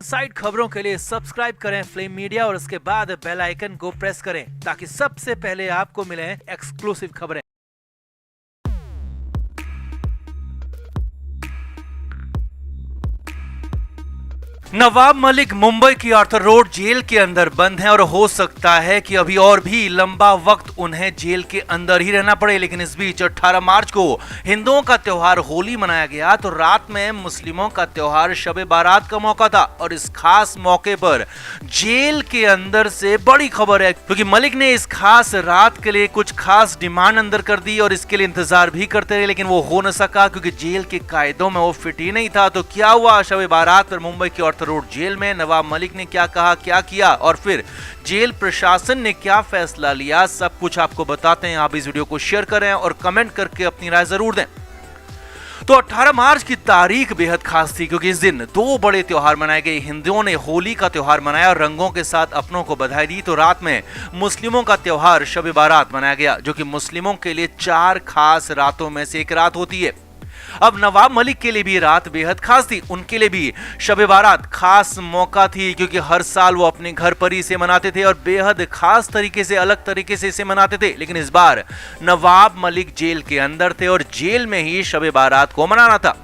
Side खबरों के लिए सब्सक्राइब करें फ्लेम मीडिया और उसके बाद बेल आइकन को प्रेस करें ताकि सबसे पहले आपको मिले एक्सक्लूसिव खबरें। नवाब मलिक मुंबई की आर्थर रोड जेल के अंदर बंद हैं और हो सकता है कि अभी और भी लंबा वक्त उन्हें जेल के अंदर ही रहना पड़े। लेकिन इस बीच 18 मार्च को हिंदुओं का त्योहार होली मनाया गया तो रात में मुस्लिमों का त्योहार शबे बारात का मौका था और इस खास मौके पर जेल के अंदर से बड़ी खबर है क्योंकि मलिक ने इस खास रात के लिए कुछ खास डिमांड अंदर कर दी और इसके लिए इंतजार भी करते रहे, लेकिन वो हो न सका क्योंकि जेल के कायदों में वो फिट ही नहीं था। तो क्या हुआ शबे बारात पर मुंबई की आर्थर रोड जेल में नवाब मलिक ने क्या कहा, क्या किया और फिर जेल प्रशासन ने क्या फैसला लिया, सब कुछ आपको बताते हैं। आप इस वीडियो को शेयर करें और कमेंट करके अपनी राय जरूर दें। तो 18 मार्च की तारीख बेहद खास थी क्योंकि इस दिन दो बड़े त्योहार मनाए गए। हिंदुओं ने होली का त्योहार मनाया और रंगों के साथ अपनों को बधाई दी, तो रात में मुस्लिमों का त्योहार शबे बारात मनाया गया जो कि मुस्लिमों के लिए 4 खास रातों में से एक रात होती है। अब नवाब मलिक के लिए भी रात बेहद खास थी, उनके लिए भी शबे बारात खास मौका थी क्योंकि हर साल वो अपने घर पर ही इसे मनाते थे और बेहद खास तरीके से, अलग तरीके से इसे मनाते थे। लेकिन इस बार नवाब मलिक जेल के अंदर थे और जेल में ही शबे बारात को मनाना था।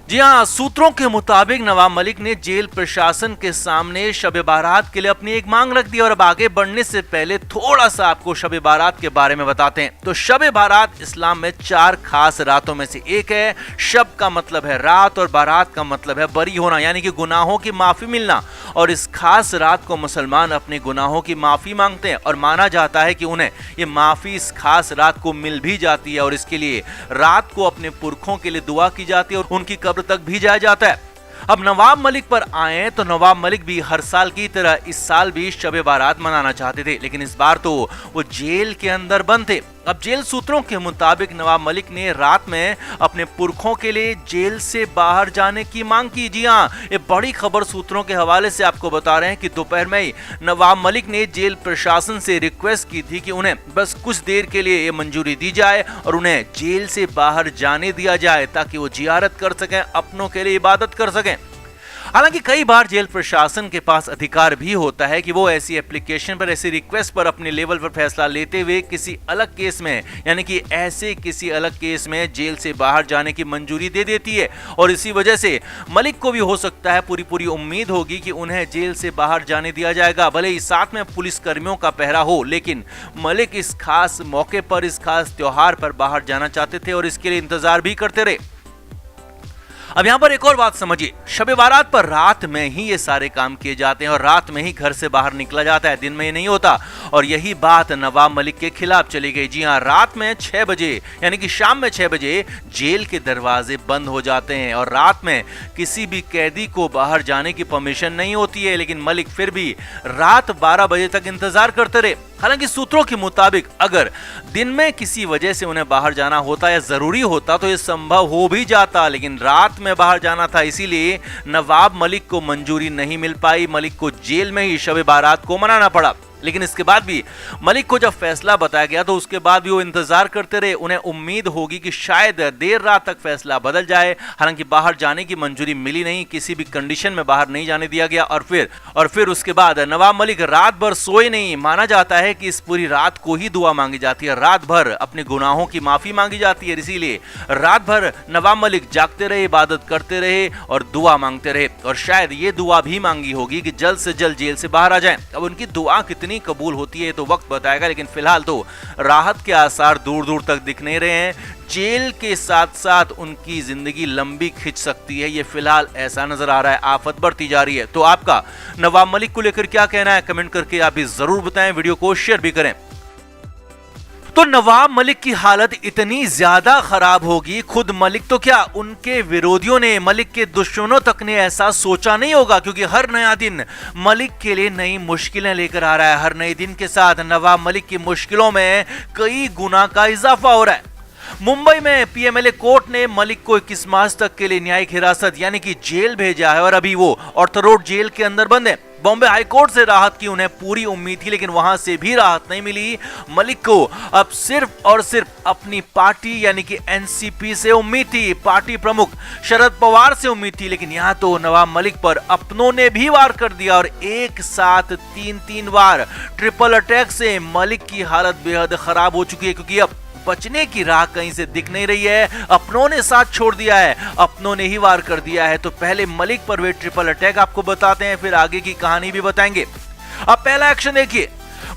जी हां, सूत्रों के मुताबिक नवाब मलिक ने जेल प्रशासन के सामने शबे बारात के लिए अपनी एक मांग रख दी और अब आगे बढ़ने से पहले थोड़ा सा आपको शबे बारात के बारे में बताते हैं। तो शबे बारात इस्लाम में 4 खास रातों में से एक है। शब का मतलब है रात और बारात का मतलब है बरी होना, यानी कि गुनाहों की माफी मिलना। और इस खास रात को मुसलमान अपने गुनाहों की माफी मांगते हैं और माना जाता है कि उन्हें ये माफी इस खास रात को मिल भी जाती है और इसके लिए रात को अपने पुरखों के लिए दुआ की जाती है और उनकी तक भी जाया जाता है। अब नवाब मलिक पर आए तो नवाब मलिक भी हर साल की तरह इस साल भी शबे बारात मनाना चाहते थे, लेकिन इस बार तो वो जेल के अंदर बंद थे। अब जेल सूत्रों के मुताबिक नवाब मलिक ने रात में अपने पुरखों के लिए जेल से बाहर जाने की मांग की। जी हां, ये बड़ी खबर सूत्रों के हवाले से आपको बता रहे हैं कि दोपहर में ही नवाब मलिक ने जेल प्रशासन से रिक्वेस्ट की थी कि उन्हें बस कुछ देर के लिए ये मंजूरी दी जाए और उन्हें जेल से बाहर जाने दिया जाए ताकि वो जियारत कर सकें, अपनों के लिए इबादत कर सकें। हालांकि कई बार जेल प्रशासन के पास अधिकार भी होता है कि वो ऐसी एप्लीकेशन पर, ऐसी रिक्वेस्ट पर अपने लेवल पर फैसला लेते हुए किसी अलग केस में, यानी कि ऐसे किसी अलग केस में जेल से बाहर जाने की मंजूरी दे देती है। और इसी वजह से मलिक को भी हो सकता है, पूरी उम्मीद होगी कि उन्हें जेल से बाहर जाने दिया जाएगा, भले ही साथ में पुलिस कर्मियों का पहरा हो। लेकिन मलिक इस खास मौके पर, इस खास त्योहार पर बाहर जाना चाहते थे और इसके लिए इंतजार भी करते रहे। अब यहां पर एक और बात समझिए, शबे बारात पर रात में ही ये सारे काम किए जाते हैं और रात में ही घर से बाहर निकला जाता है, दिन में ये नहीं होता। और यही बात नवाब मलिक के खिलाफ चली गई। जी हां, रात में 6 बजे यानी कि शाम में 6 बजे जेल के दरवाजे बंद हो जाते हैं और रात में किसी भी कैदी को बाहर जाने की परमिशन नहीं होती है। लेकिन मलिक फिर भी रात 12 बजे तक इंतजार करते रहे। हालांकि सूत्रों के मुताबिक अगर दिन में किसी वजह से उन्हें बाहर जाना होता या जरूरी होता तो यह संभव हो भी जाता, लेकिन रात में बाहर जाना था, इसीलिए नवाब मलिक को मंजूरी नहीं मिल पाई। मलिक को जेल में ही शबे बारात को मनाना पड़ा। लेकिन इसके बाद भी मलिक को जब फैसला बताया गया तो उसके बाद भी वो इंतजार करते रहे। उन्हें उम्मीद होगी कि शायद देर रात तक फैसला बदल जाए। हालांकि बाहर जाने की मंजूरी मिली नहीं, किसी भी कंडीशन में बाहर नहीं जाने दिया गया। और फिर उसके बाद नवाब मलिक रात भर सोए नहीं। माना जाता है कि इस पूरी रात को ही दुआ मांगी जाती है, रात भर अपने गुनाहों की माफी मांगी जाती है। इसीलिए रात भर नवाब मलिक जागते रहे, इबादत करते रहे और दुआ मांगते रहे। और शायद ये दुआ भी मांगी होगी कि जल्द से जल्द जेल से बाहर आ जाएं। अब उनकी दुआ कितनी कबूल होती है तो वक्त बताएगा, लेकिन फिलहाल तो राहत के आसार दूर दूर तक दिख नहीं रहे हैं। जेल के साथ साथ उनकी जिंदगी लंबी खिंच सकती है, ये फिलहाल ऐसा नजर आ रहा है। आफत बढ़ती जा रही है। तो आपका नवाब मलिक को लेकर क्या कहना है, कमेंट करके आप भी जरूर बताएं। वीडियो को शेयर भी करें। तो नवाब मलिक की हालत इतनी ज्यादा खराब होगी, खुद मलिक तो क्या, उनके विरोधियों ने, मलिक के दुश्मनों तक ने ऐसा सोचा नहीं होगा क्योंकि हर नया दिन मलिक के लिए नई मुश्किलें लेकर आ रहा है। हर नए दिन के साथ नवाब मलिक की मुश्किलों में कई गुना का इजाफा हो रहा है। मुंबई में पीएमएलए कोर्ट ने मलिक को 21 मार्च तक के लिए न्यायिक हिरासत यानी कि जेल भेजा है और अभी वो आर्थर रोड जेल के अंदर बंद है। बॉम्बे हाईकोर्ट से राहत की उन्हें पूरी उम्मीद थी, लेकिन वहां से भी राहत नहीं मिली। मलिक को अब सिर्फ और सिर्फ अपनी पार्टी यानी कि एनसीपी से उम्मीद थी, पार्टी प्रमुख शरद पवार से उम्मीद थी, लेकिन यहां तो नवाब मलिक पर अपनों ने भी वार कर दिया और एक साथ तीन बार ट्रिपल अटैक से मलिक की हालत बेहद खराब हो चुकी है, क्योंकि अब बचने की राह कहीं से दिख नहीं रही है। अपनों ने साथ छोड़ दिया है, अपनों ने ही वार कर दिया है। तो पहले मलिक पर वे ट्रिपल अटैक आपको बताते हैं, फिर आगे की कहानी भी बताएंगे। अब पहला एक्शन देखिए,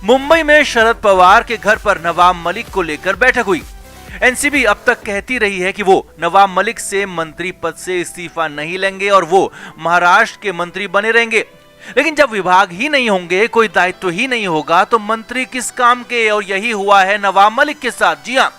मुंबई में शरद पवार के घर पर नवाब मलिक को लेकर बैठक हुई। एनसीबी अब तक कहती रही है कि वो नवाब मलिक से मंत्री पद से इस्तीफा नहीं लेंगे और वो महाराष्ट्र के मंत्री बने रहेंगे, लेकिन जब विभाग ही नहीं होंगे, कोई दायित्व ही नहीं होगा, तो मंत्री किस काम के। और यही हुआ है नवाब मलिक के साथ। जी हां,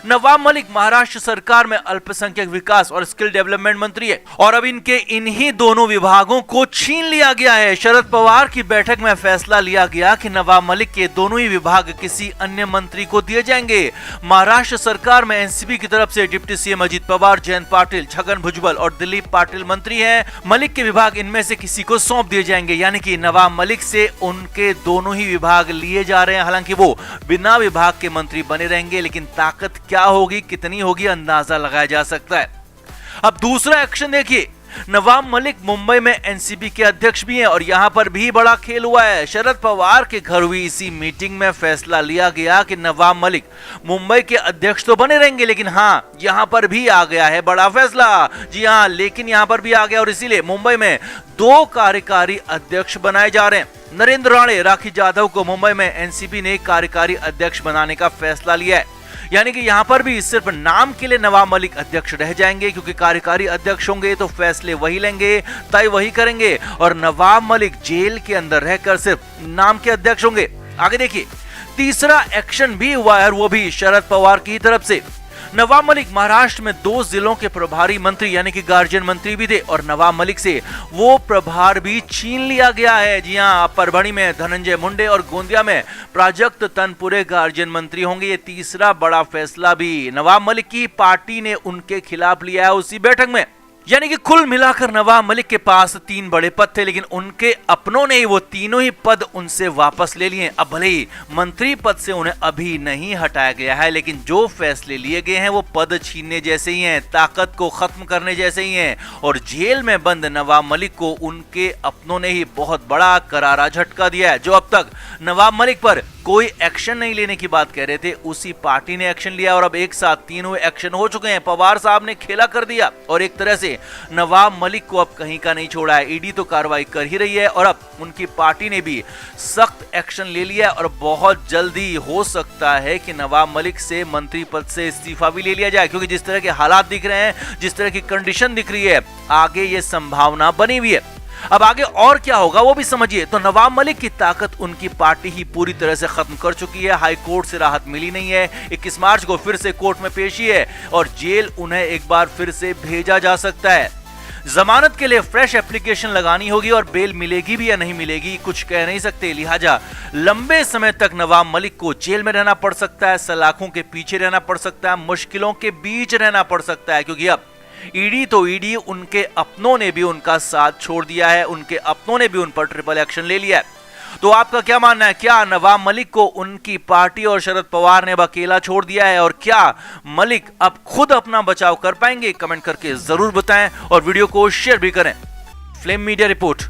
नवाब मलिक महाराष्ट्र सरकार में अल्पसंख्यक विकास और स्किल डेवलपमेंट मंत्री है और अब इनके इन्हीं दोनों विभागों को छीन लिया गया है। शरद पवार की बैठक में फैसला लिया गया कि नवाब मलिक के दोनों ही विभाग किसी अन्य मंत्री को दिए जाएंगे। महाराष्ट्र सरकार में एनसीपी की तरफ से डिप्टी सीएम अजित पवार, जयंत पाटिल, छगन भुजबल और दिलीप पाटिल मंत्री हैं। मलिक के विभाग इनमें से किसी को सौंप दिए जाएंगे, यानी कि नवाब मलिक से उनके दोनों ही विभाग लिए जा रहे हैं। हालांकि वो बिना विभाग के मंत्री बने रहेंगे, लेकिन ताकत क्या होगी, कितनी होगी, अंदाजा लगाया जा सकता है। अब दूसरा एक्शन देखिए, नवाब मलिक मुंबई में एनसीपी के अध्यक्ष भी हैं और यहां पर भी बड़ा खेल हुआ है। शरद पवार के घर हुई इसी मीटिंग में फैसला लिया गया कि नवाब मलिक मुंबई के अध्यक्ष तो बने रहेंगे, लेकिन हां, यहां पर भी आ गया है बड़ा फैसला। जी हां, लेकिन यहां पर भी आ गया और इसीलिए मुंबई में 2 कार्यकारी अध्यक्ष बनाए जा रहे हैं। नरेंद्र राणे, राखी जाधव को मुंबई में एनसीपी ने कार्यकारी अध्यक्ष बनाने का फैसला लिया है, यानी कि यहां पर भी सिर्फ नाम के लिए नवाब मलिक अध्यक्ष रह जाएंगे, क्योंकि कार्यकारी अध्यक्ष होंगे तो फैसले वही लेंगे, तय वही करेंगे और नवाब मलिक जेल के अंदर रहकर सिर्फ नाम के अध्यक्ष होंगे। आगे देखिए, तीसरा एक्शन भी हुआ है और वो भी शरद पवार की तरफ से। नवाब मलिक महाराष्ट्र में 2 जिलों के प्रभारी मंत्री यानी कि गार्जियन मंत्री भी थे और नवाब मलिक से वो प्रभार भी छीन लिया गया है। जी हां, परभणी में धनंजय मुंडे और गोंदिया में प्राजक्त तनपुरे गार्जियन मंत्री होंगे। ये तीसरा बड़ा फैसला भी नवाब मलिक की पार्टी ने उनके खिलाफ लिया है उसी बैठक में। यानी कि कुल मिलाकर नवाब मलिक के पास 3 बड़े पद थे, लेकिन उनके अपनों ने वो तीनों ही पद उनसे वापस ले लिए। अब भले ही मंत्री पद से उन्हें अभी नहीं हटाया गया है, लेकिन जो फैसले लिए गए हैं वो पद छीनने जैसे ही हैं, ताकत को खत्म करने जैसे ही हैं और जेल में बंद नवाब मलिक को उनके अपनों ने ही बहुत बड़ा करारा झटका दिया है। जो अब तक नवाब मलिक पर कोई एक्शन नहीं लेने की बात कह रहे थे, उसी पार्टी ने एक्शन लिया और अब एक साथ तीनों एक्शन हो चुके हैं। पवार साहब ने खेला कर दिया और एक तरह से नवाब मलिक को अब कहीं का नहीं छोड़ा है। ईडी तो कार्रवाई कर ही रही है और अब उनकी पार्टी ने भी सख्त एक्शन ले लिया है और बहुत जल्दी हो सकता है कि नवाब मलिक से मंत्री पद से इस्तीफा भी ले लिया जाए, क्योंकि जिस तरह के हालात दिख रहे हैं, जिस तरह की कंडीशन दिख रही है, आगे ये संभावना बनी हुई है। अब आगे और क्या होगा वो भी समझिए। तो नवाब मलिक की ताकत उनकी पार्टी ही पूरी तरह से खत्म कर चुकी है। हाई कोर्ट से राहत मिली नहीं है, 21 मार्च को फिर से कोर्ट में पेशी है और जेल उन्हें एक बार फिर से भेजा जा सकता है। जमानत के लिए फ्रेश एप्लीकेशन लगानी होगी और बेल मिलेगी भी या नहीं मिलेगी कुछ कह नहीं सकते। लिहाजा लंबे समय तक नवाब मलिक को जेल में रहना पड़ सकता है, सलाखों के पीछे रहना पड़ सकता है, मुश्किलों के बीच रहना पड़ सकता है, क्योंकि अब ईडी तो ईडी, उनके अपनों ने भी उनका साथ छोड़ दिया है, उनके अपनों ने भी उन पर ट्रिपल एक्शन ले लिया है। तो आपका क्या मानना है, क्या नवाब मलिक को उनकी पार्टी और शरद पवार ने अब अकेला छोड़ दिया है और क्या मलिक अब खुद अपना बचाव कर पाएंगे? कमेंट करके जरूर बताएं और वीडियो को शेयर भी करें। Flame media report.